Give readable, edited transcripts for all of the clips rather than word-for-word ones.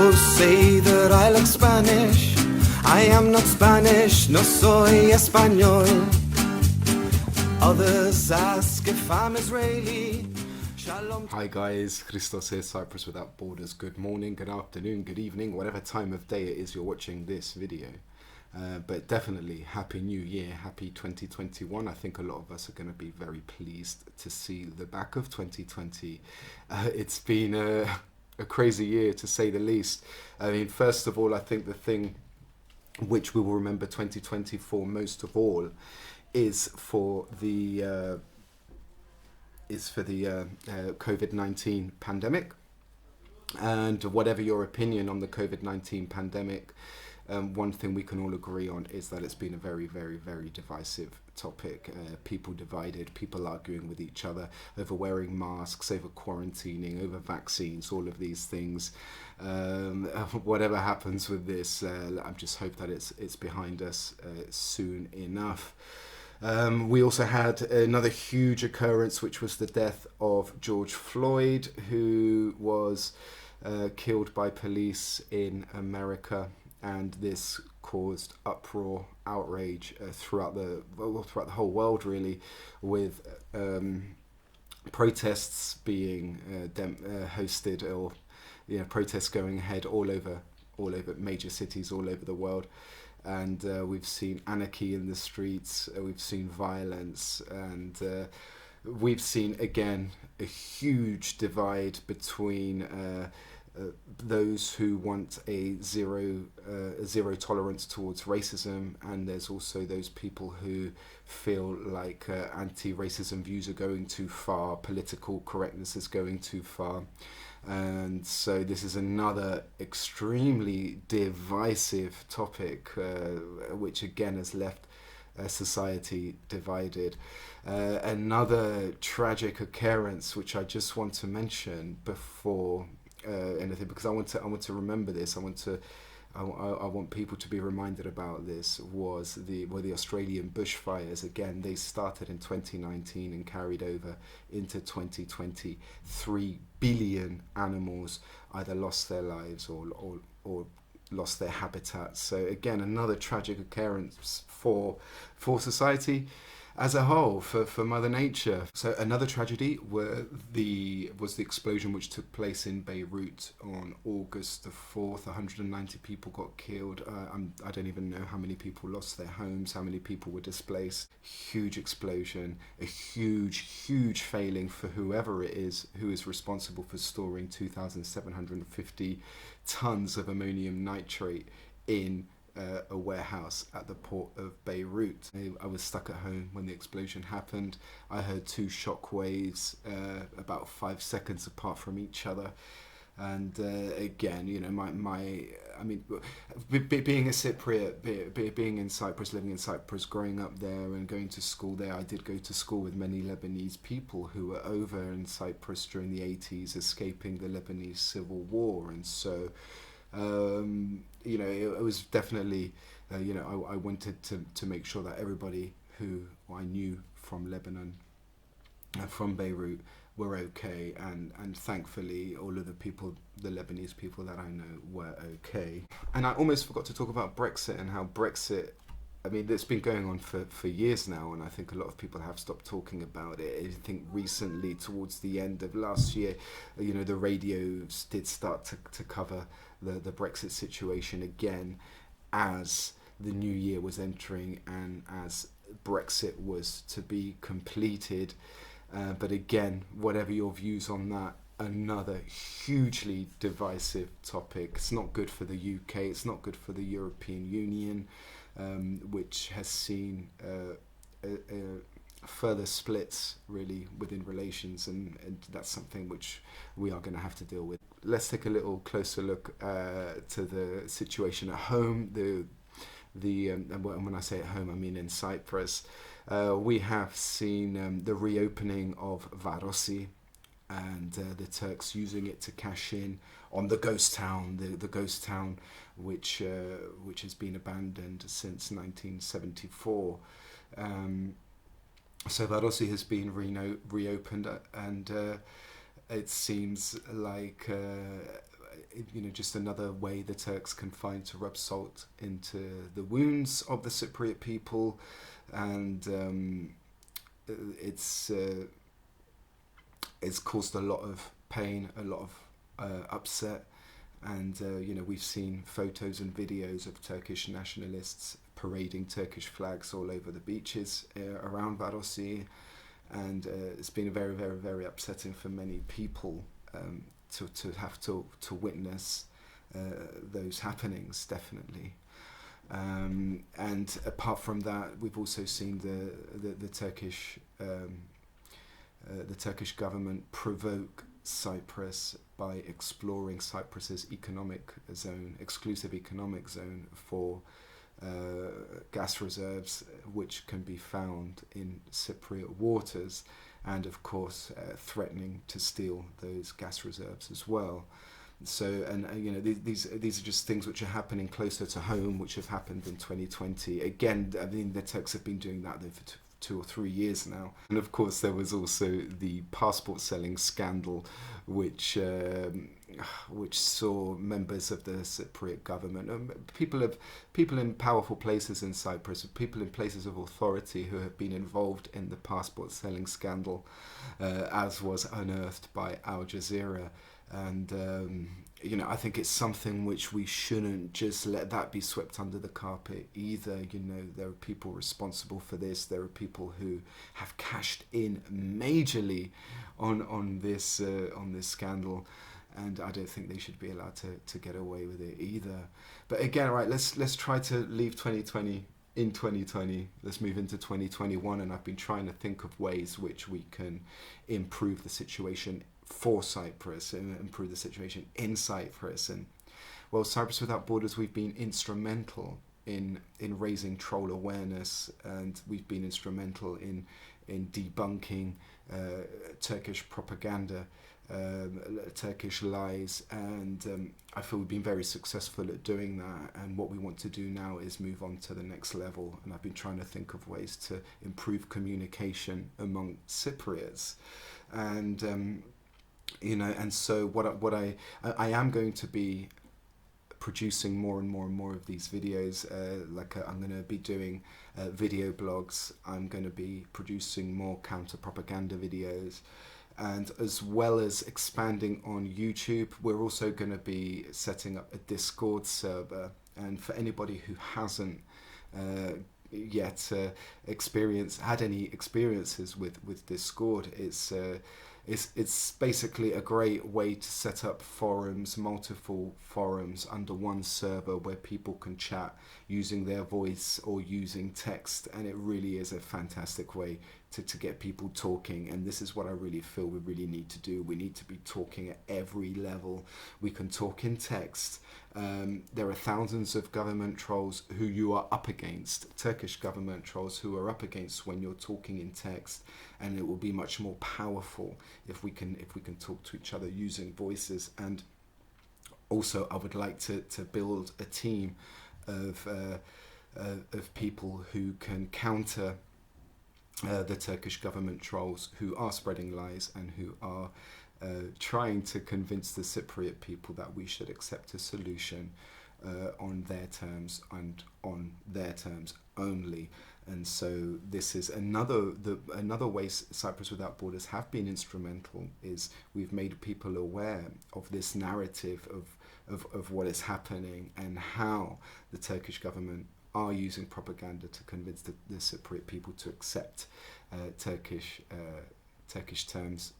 Todos say that I look Spanish. I am not Spanish, no soy español. Others ask if I'm Israeli. Shalom. Hi guys, Christos here, Cyprus Without Borders. Good morning, good afternoon, good evening, whatever time of day it is you're watching this video. But definitely, Happy New Year, Happy 2021. I think a lot of us are going to be very pleased to see the back of 2020. It's been a crazy year, to say the least. I mean, first of all, I think the thing which we will remember 2020 for most of all is for the COVID-19 pandemic. And whatever your opinion on the COVID-19 pandemic, one thing we can all agree on is that it's been a very, very, very divisive topic. People divided, people arguing with each other over wearing masks, over quarantining, over vaccines, all of these things. Whatever happens with this, I just hope that it's behind us soon enough. We also had another huge occurrence, which was the death of George Floyd, who was killed by police in America. And this caused uproar, outrage throughout the whole world, really, with protests being hosted, or protests going ahead all over major cities all over the world. And we've seen anarchy in the streets, we've seen violence, and we've seen again a huge divide between those who want a zero tolerance towards racism, and there's also those people who feel like anti-racism views are going too far, political correctness is going too far. And so this is another extremely divisive topic, which again has left society divided. Another tragic occurrence, which I just want to mention before anything, because I want to remember this. I want people to be reminded about this. Was the Australian bushfires. Again, they started in 2019 and carried over into 2020. 3 billion animals either lost their lives or lost their habitats. So again, another tragic occurrence for society as a whole, for Mother Nature. So another tragedy was the explosion which took place in Beirut on August the 4th. 190 people got killed. I don't even know how many people lost their homes, how many people were displaced. Huge explosion, a huge failing for whoever it is who is responsible for storing 2,750 tons of ammonium nitrate in a warehouse at the port of Beirut. I was stuck at home when the explosion happened. I heard 2 shock waves about 5 seconds apart from each other. And again, being a Cypriot, being in Cyprus, living in Cyprus, growing up there and going to school there, I did go to school with many Lebanese people who were over in Cyprus during the 80s, escaping the Lebanese civil war. And so it was definitely, I wanted to make sure that everybody who I knew from Lebanon, from Beirut, were okay, and thankfully all of the Lebanese people that I know were okay. And I almost forgot to talk about Brexit and how Brexit, I mean, it's been going on for years now, and I think a lot of people have stopped talking about it. I think recently, towards the end of last year, the radios did start to cover the Brexit situation again as the new year was entering and as Brexit was to be completed. But again, whatever your views on that, another hugely divisive topic. It's not good for the UK, it's not good for the European Union, which has seen further splits really within relations, and that's something which we are going to have to deal with. Let's take a little closer look to the situation at home. And when I say at home, I mean in Cyprus. We have seen the reopening of Varosi, and the Turks using it to cash in on the ghost town, the ghost town which has been abandoned since 1974. So Varosi has been reopened, and it seems like just another way the Turks can find to rub salt into the wounds of the Cypriot people, and it's caused a lot of pain, a lot of upset, and we've seen photos and videos of Turkish nationalists parading Turkish flags all over the beaches around Varosi, and it's been very, very, very upsetting for many people to have to witness those happenings, definitely. And apart from that, we've also seen the Turkish government provoke Cyprus by exploring Cyprus's exclusive economic zone for gas reserves, which can be found in Cypriot waters, and of course threatening to steal those gas reserves as well. So, and these are just things which are happening closer to home, which have happened in 2020. Again, I mean, the Turks have been doing that for 2 or 3 years now. And of course, there was also the passport selling scandal, which saw members of the Cypriot government, people in powerful places in Cyprus, people in places of authority who have been involved in the passport selling scandal, as was unearthed by Al Jazeera. And I think it's something which we shouldn't just let that be swept under the carpet either. There are people responsible for this. There are people who have cashed in majorly on this scandal, and I don't think they should be allowed to get away with it either. But again, right, let's try to leave 2020 in 2020. Let's move into 2021, and I've been trying to think of ways which we can improve the situation for Cyprus and improve the situation in Cyprus. And well, Cyprus Without Borders, we've been instrumental in raising troll awareness, and we've been instrumental in debunking Turkish propaganda, Turkish lies, and I feel we've been very successful at doing that. And what we want to do now is move on to the next level, and I've been trying to think of ways to improve communication among Cypriots. And and so what I am going to be producing more and more of these videos. I'm going to be doing video blogs. I'm going to be producing more counter-propaganda videos, and as well as expanding on YouTube, we're also going to be setting up a Discord server. And for anybody who hasn't yet had any experiences with Discord, it's basically a great way to set up forums, multiple forums under one server where people can chat using their voice or using text, and it really is a fantastic way to get people talking. And this is what I really feel we really need to do. We need to be talking at every level. We can talk in text. There are thousands of government trolls who you are up against, Turkish government trolls who are up against when you're talking in text, and it will be much more powerful if we can talk to each other using voices. And also, I would like to build a team of people who can counter the Turkish government trolls who are spreading lies and who are trying to convince the Cypriot people that we should accept a solution on their terms and on their terms only. And so this is another way Cyprus Without Borders have been instrumental, is we've made people aware of this narrative of what is happening and how the Turkish government are using propaganda to convince the Cypriot people to accept Turkish terms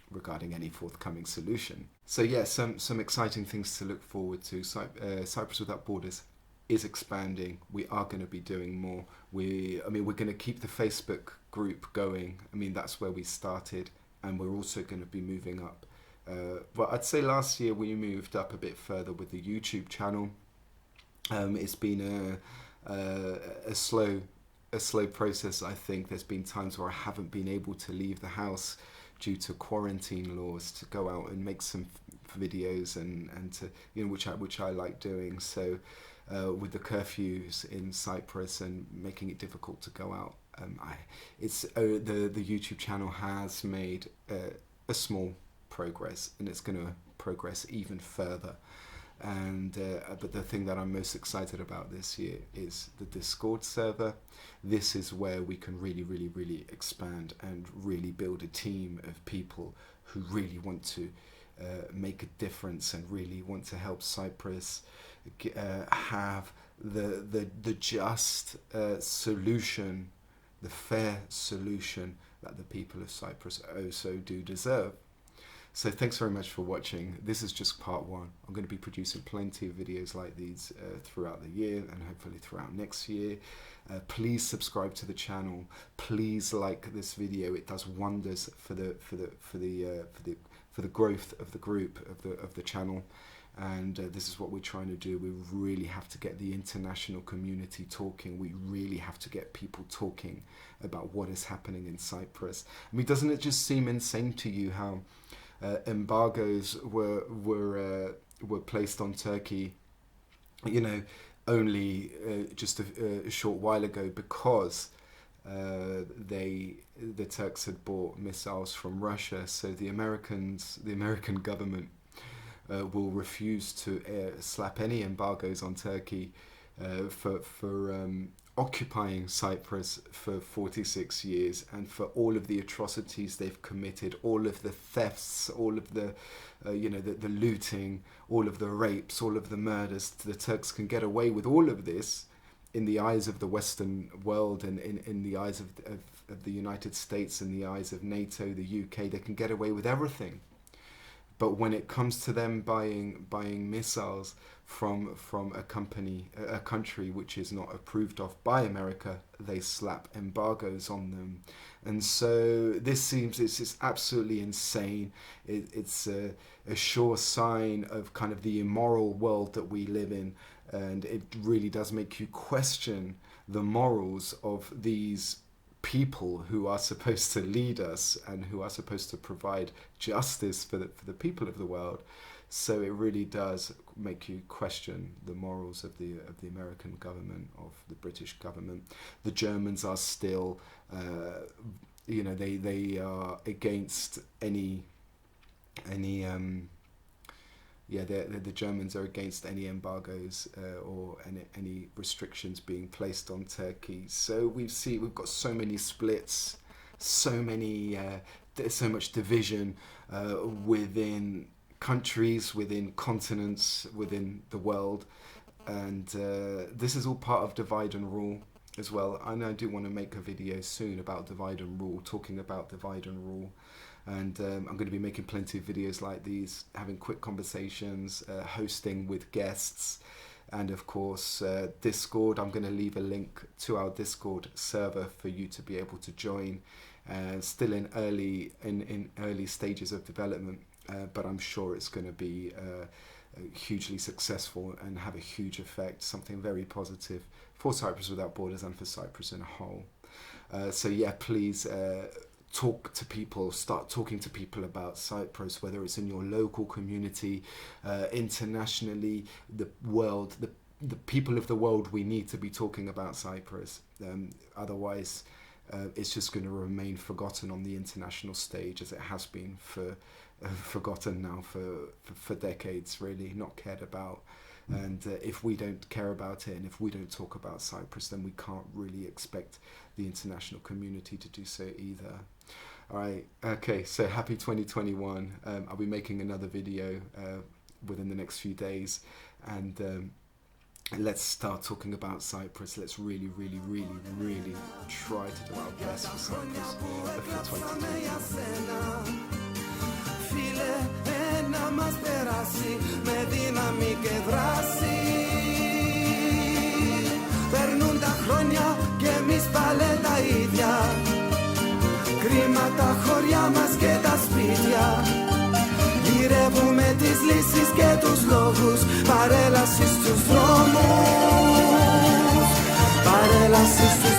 regarding any forthcoming solution. So yeah, some exciting things to look forward to. Cyprus Without Borders is expanding. We are going to be doing more. We're going to keep the Facebook group going. I mean, that's where we started, and we're also going to be moving up. But I'd say last year we moved up a bit further with the YouTube channel. It's been a slow process. I think there's been times where I haven't been able to leave the house due to quarantine laws to go out and make some videos and to which I like doing. So with the curfews in Cyprus and making it difficult to go out, the YouTube channel has made a small progress, and it's going to progress even further. And but the thing that I'm most excited about this year is the Discord server. This is where we can really expand and really build a team of people who really want to make a difference and really want to help Cyprus have the just solution, the fair solution that the people of Cyprus also do deserve. So thanks very much for watching. This is just part one. I'm going to be producing plenty of videos like these throughout the year and hopefully throughout next year. Please subscribe to the channel. Please like this video. It does wonders for the growth of the group of the channel. And this is what we're trying to do. We really have to get the international community talking. We really have to get people talking about what is happening in Cyprus. I mean, doesn't it just seem insane to you how embargoes were placed on Turkey, you know, only just a short while ago because the Turks had bought missiles from Russia. So the American government will refuse to slap any embargoes on Turkey for occupying Cyprus for 46 years and for all of the atrocities they've committed, all of the thefts, all of the the looting, all of the rapes, all of the murders. The Turks can get away with all of this in the eyes of the Western world and in the eyes of the United States, in the eyes of NATO, the UK. They can get away with everything. But when it comes to them buying missiles from a country which is not approved of by America, they slap embargoes on them. And so it's absolutely insane. It's a sure sign of kind of the immoral world that we live in, and it really does make you question the morals of these people who are supposed to lead us and who are supposed to provide justice for the people of the world. So it really does make you question the morals of the American government, of the British government. The Germans are still, they are against the Germans are against any embargoes or any restrictions being placed on Turkey. So we've got so many splits, so much division within countries, within continents, within the world, and this is all part of divide and rule as well. And I do want to make a video soon about divide and rule, talking about divide and rule. And I'm going to be making plenty of videos like these, having quick conversations, hosting with guests, and of course Discord. I'm going to leave a link to our Discord server for you to be able to join. Still in early stages of development, but I'm sure it's going to be hugely successful and have a huge effect, something very positive for Cyprus Without Borders and for Cyprus in a whole. So yeah, please talk to people, start talking to people about Cyprus, whether it's in your local community, internationally, the world, the people of the world. We need to be talking about Cyprus. Otherwise, it's just going to remain forgotten on the international stage, as it has been forgotten now for decades, really, not cared about. And if we don't care about it and if we don't talk about Cyprus, then we can't really expect the international community to do so either. All right, okay, so happy 2021. I'll be making another video within the next few days, and let's start talking about Cyprus. Let's really try to do our best for Cyprus for 2021. Να μας περάσει με δύναμη και δράση. Περνούν τα χρόνια και εμείς πάλι τα ίδια. Κρίμα τα χωριά μας και τα σπίτια. Γυρεύουμε τις λύσεις και τους λόγους. Παρέλαση στους δρόμους. Παρέλαση στους